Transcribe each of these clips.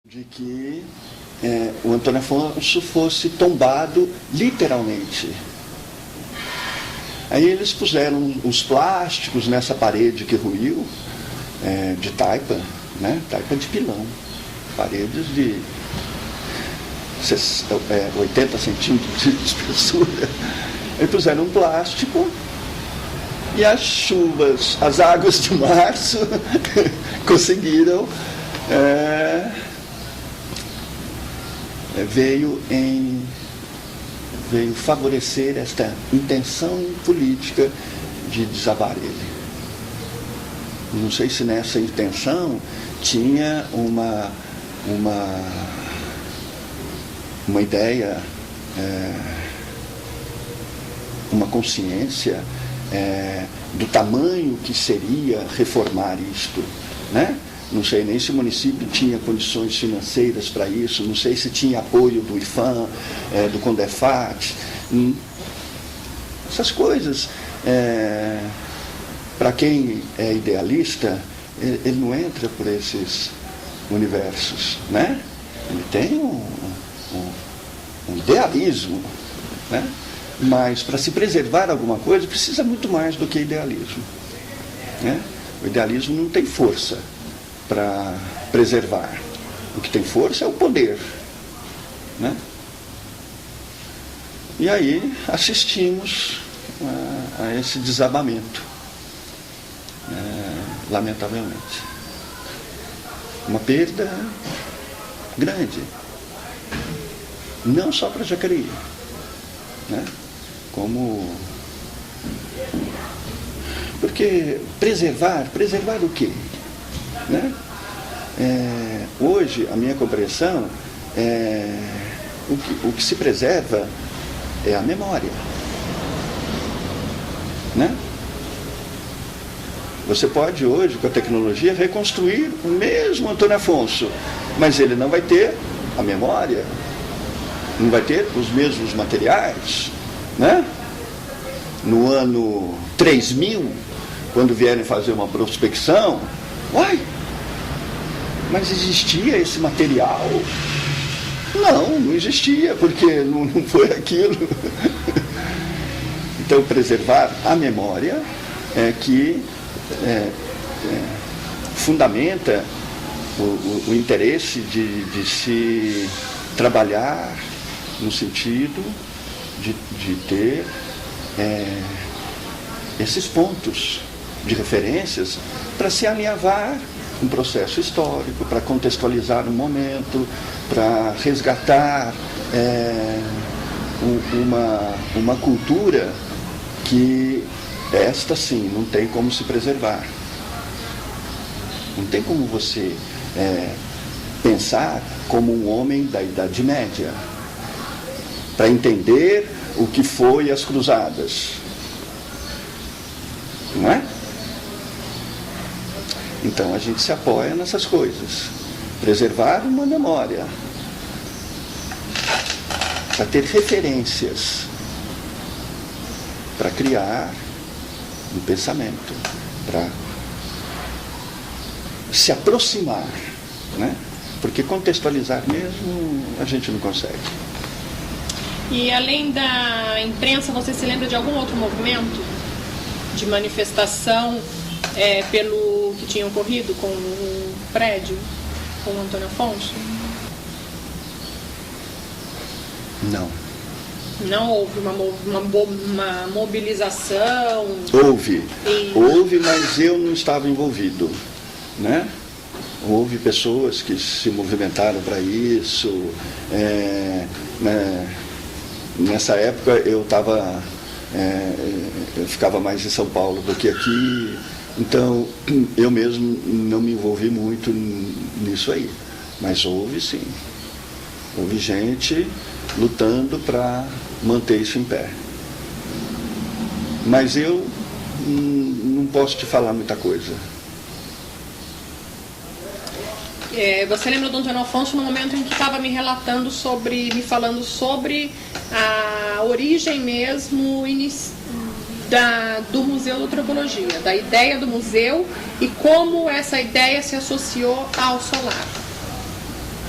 De que o Antônio Afonso fosse tombado literalmente. Aí eles puseram os plásticos nessa parede que ruiu, de taipa, né? Taipa de pilão, paredes de 80 centímetros de espessura. Aí puseram um plástico e as chuvas, as águas de março conseguiram, veio favorecer esta intenção política de desabar ele. Não sei se nessa intenção tinha uma ideia, uma consciência do tamanho que seria reformar isto, né? Não sei nem se o município tinha condições financeiras para isso, não sei se tinha apoio do IFAM, do CONDEFAT. Essas coisas, para quem é idealista, ele não entra por esses universos, né? Ele tem um idealismo, né? Mas para se preservar alguma coisa precisa muito mais do que idealismo, né? O idealismo não tem força para preservar. O que tem força é o poder, né? E aí assistimos a esse desabamento, lamentavelmente. Uma perda grande, não só para Jacareí, né? Como... Porque preservar o quê? Né? Hoje, a minha compreensão o que se preserva é a memória, né? Você pode hoje, com a tecnologia, reconstruir o mesmo Antônio Afonso, mas ele não vai ter a memória, não vai ter os mesmos materiais, né? No ano 3000, quando vierem fazer uma prospecção, mas existia esse material? Não existia, porque não foi aquilo. Então, preservar a memória é que fundamenta o interesse de se trabalhar no sentido de ter esses pontos de referências para se alinhavar um processo histórico, para contextualizar um momento, para resgatar uma cultura que esta sim não tem como se preservar. Não tem como você pensar como um homem da Idade Média para entender o que foi as cruzadas, não é? Então a gente se apoia nessas coisas. Preservar uma memória, para ter referências, para criar um pensamento, para se aproximar, né? Porque contextualizar mesmo a gente não consegue. E além da imprensa, você se lembra de algum outro movimento de manifestação pelo que tinha ocorrido com o prédio, com o Antônio Afonso? Não. Não houve uma mobilização? Houve, mas eu não estava envolvido, né? Houve pessoas que se movimentaram para isso. Nessa época eu ficava mais em São Paulo do que aqui, então eu mesmo não me envolvi muito nisso aí. Mas houve sim, houve gente lutando para manter isso em pé. Mas eu não posso te falar muita coisa. Você lembra do Antônio Afonso no momento em que estava me falando sobre a origem mesmo do Museu da Antropologia, da ideia do museu e como essa ideia se associou ao solar?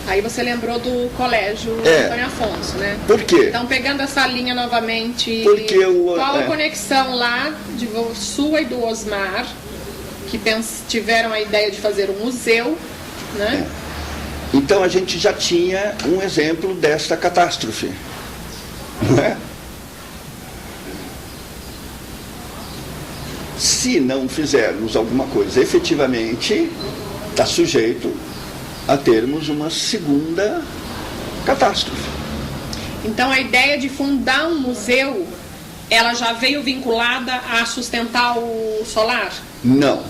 Aí você lembrou do colégio Antônio Afonso, né? Por quê? Então, pegando essa linha novamente, qual a conexão lá de sua e do Osmar, que tiveram a ideia de fazer um museu, né? Então a gente já tinha um exemplo desta catástrofe, não é? Se não fizermos alguma coisa efetivamente, está sujeito a termos uma segunda catástrofe. Então a ideia de fundar um museu, ela já veio vinculada a sustentar o solar? Não.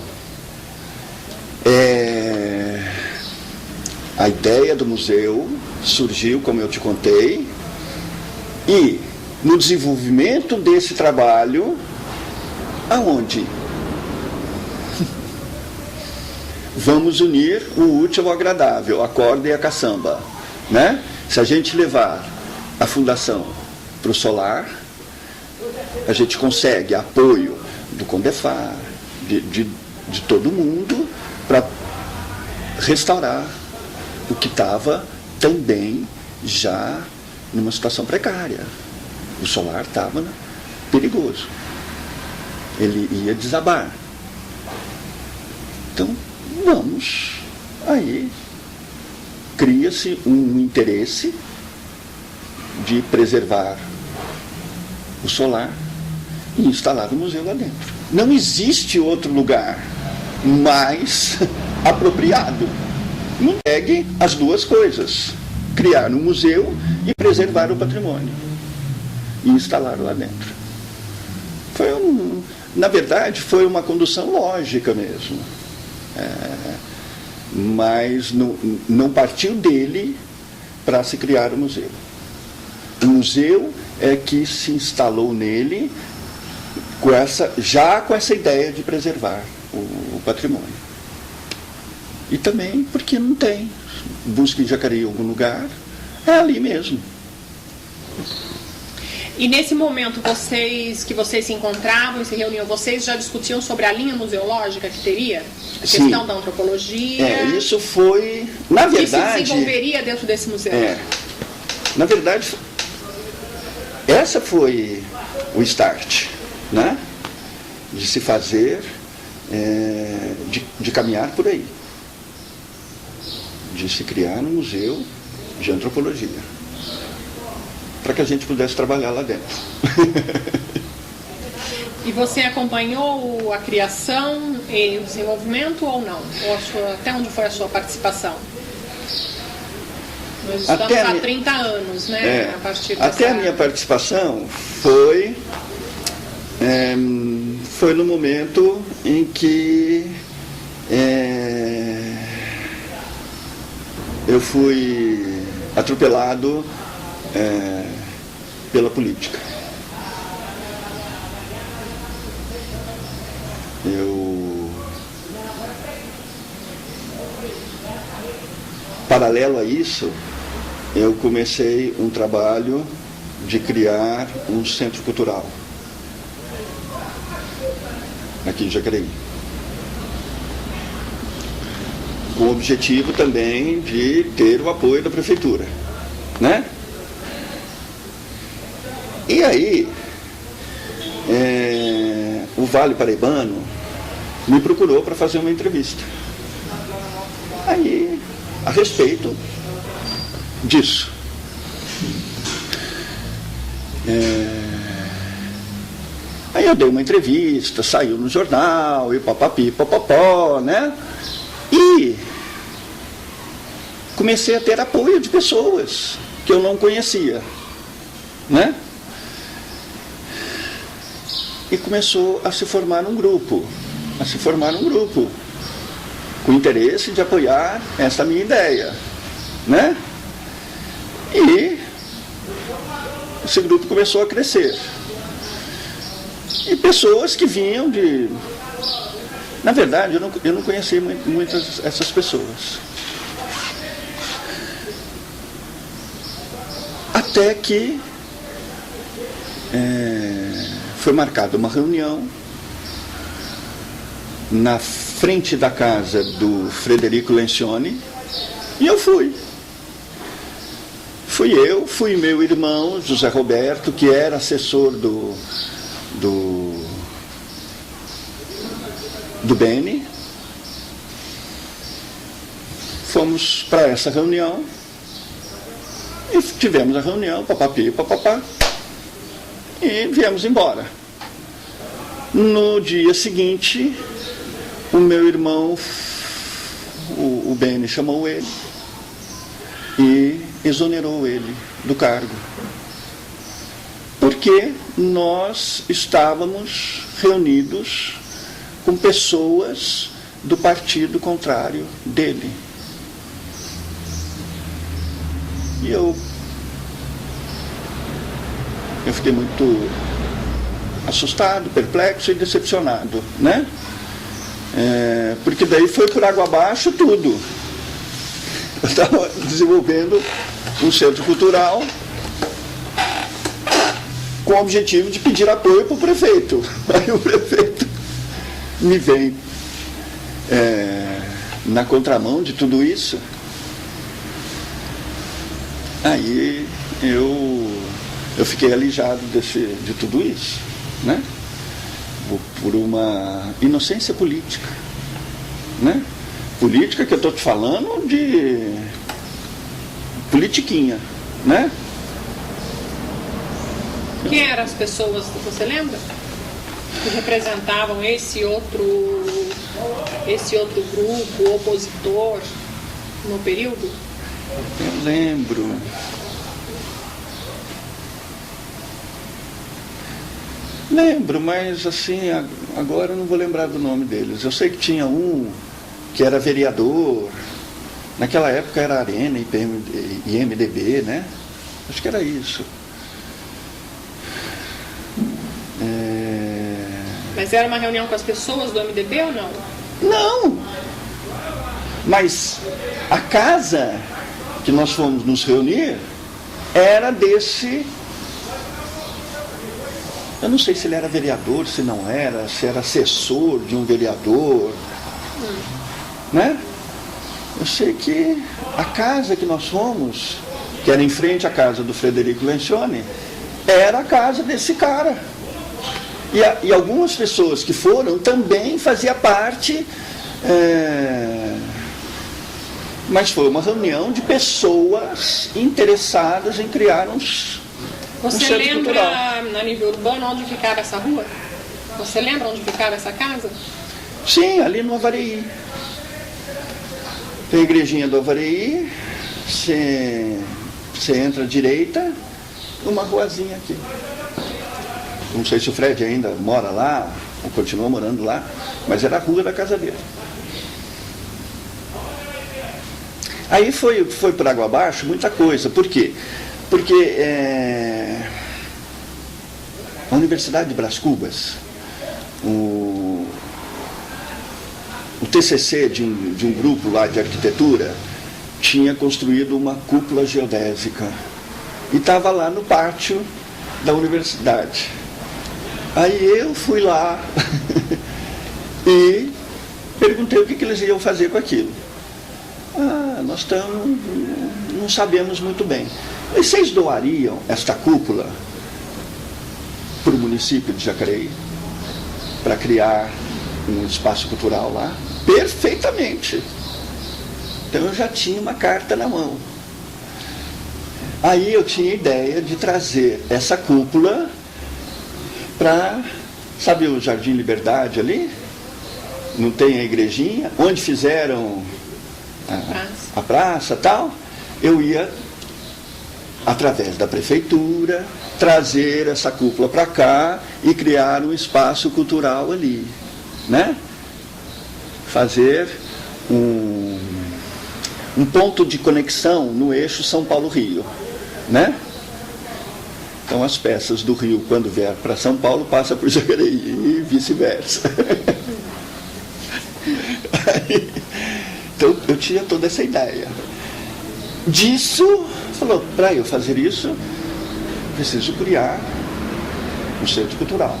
A ideia do museu surgiu, como eu te contei, e no desenvolvimento desse trabalho, aonde? Vamos unir o útil ao agradável, a corda e a caçamba, né? Se a gente levar a fundação para o solar, a gente consegue apoio do Condefar, de todo mundo, para restaurar o que estava também já numa situação precária. O solar estava perigoso. Ele ia desabar. Então, aí cria-se um interesse de preservar o solar e instalar o museu lá dentro. Não existe outro lugar mais apropriado. Pegue as duas coisas: criar um museu e preservar o patrimônio e instalar lá dentro. Na verdade, foi uma condução lógica mesmo. Mas não partiu dele para se criar o museu. O museu é que se instalou nele já com essa ideia de preservar o patrimônio. E também porque não tem. Busca em Jacareí algum lugar, é ali mesmo. E nesse momento, que vocês se encontravam e se reuniam, vocês já discutiam sobre a linha museológica que teria? A questão da antropologia? Isso foi, na verdade... que se desenvolveria dentro desse museu? Na verdade, essa foi o start, né? De se fazer, de caminhar por aí. De se criar um museu de antropologia, para que a gente pudesse trabalhar lá dentro. E você acompanhou a criação e o desenvolvimento ou não? Até onde foi a sua participação? Nós estamos há 30 anos, né? Até a minha participação foi no momento em que eu fui atropelado pela política. Paralelo a isso, eu comecei um trabalho de criar um centro cultural aqui em Jacareí, com o objetivo também de ter o apoio da prefeitura, né? E aí, o Vale Paraibano me procurou para fazer uma entrevista. Aí, a respeito disso. Aí eu dei uma entrevista, saiu no jornal, e papapi, papapó, né? E comecei a ter apoio de pessoas que eu não conhecia, né? E começou a se formar um grupo, com interesse de apoiar essa minha ideia, né? E esse grupo começou a crescer. E pessoas que vinham de... Na verdade, eu não conheci muitas essas pessoas. Até que foi marcada uma reunião na frente da casa do Frederico Lencioni, e eu fui. fui eu, fui meu irmão, José Roberto, que era assessor do Beni. Fomos para essa reunião e tivemos a reunião, papapi, papapá, e viemos embora. No dia seguinte, o meu irmão, o Beni, chamou ele e exonerou ele do cargo, porque nós estávamos reunidos com pessoas do partido contrário dele. E eu fiquei muito assustado, perplexo e decepcionado, né? Porque daí foi por água abaixo tudo. Eu estava desenvolvendo um centro cultural com o objetivo de pedir apoio para o prefeito. Aí o prefeito me vem na contramão de tudo isso. Aí eu fiquei alijado de tudo isso, né? Por uma inocência política, né? Política que eu estou te falando de politiquinha, né? Quem eram as pessoas, você lembra? Que representavam esse outro grupo opositor no período? Eu lembro. Lembro, mas assim, agora eu não vou lembrar do nome deles. Eu sei que tinha um que era vereador, naquela época era Arena e MDB, né? Acho que era isso. Mas era uma reunião com as pessoas do MDB ou não? Não! Mas a casa que nós fomos nos reunir era desse... Eu não sei se ele era vereador, se não era, se era assessor de um vereador, né? Eu sei que a casa que nós fomos, que era em frente à casa do Frederico Lencioni, era a casa desse cara. E algumas pessoas que foram também faziam parte, mas foi uma reunião de pessoas interessadas em criar um Você lembra, no nível urbano, onde ficava essa rua? Você lembra onde ficava essa casa? Sim, ali no Avareí. Tem a igrejinha do Avareí, você entra à direita, uma ruazinha aqui. Não sei se o Fred ainda mora lá, ou continua morando lá, mas era a rua da casa dele. Aí foi por água abaixo muita coisa. Por quê? Porque a Universidade de Brás Cubas, o TCC de um grupo lá de arquitetura, tinha construído uma cúpula geodésica e estava lá no pátio da universidade. Aí eu fui lá e perguntei o que eles iam fazer com aquilo. Nós não sabemos muito bem. E vocês doariam esta cúpula para o município de Jacareí para criar um espaço cultural lá? Perfeitamente. Então eu já tinha uma carta na mão. Aí eu tinha a ideia de trazer essa cúpula para, sabe o Jardim Liberdade ali? Não tem a igrejinha? Onde fizeram a praça e tal? Eu ia, através da prefeitura, trazer essa cúpula para cá e criar um espaço cultural ali, né? Fazer um ponto de conexão no eixo São Paulo-Rio, né? Então as peças do Rio, quando vier para São Paulo, passam por Jacareí e vice-versa. Então eu tinha toda essa ideia. Disso, falou, para eu fazer isso, preciso criar um centro cultural.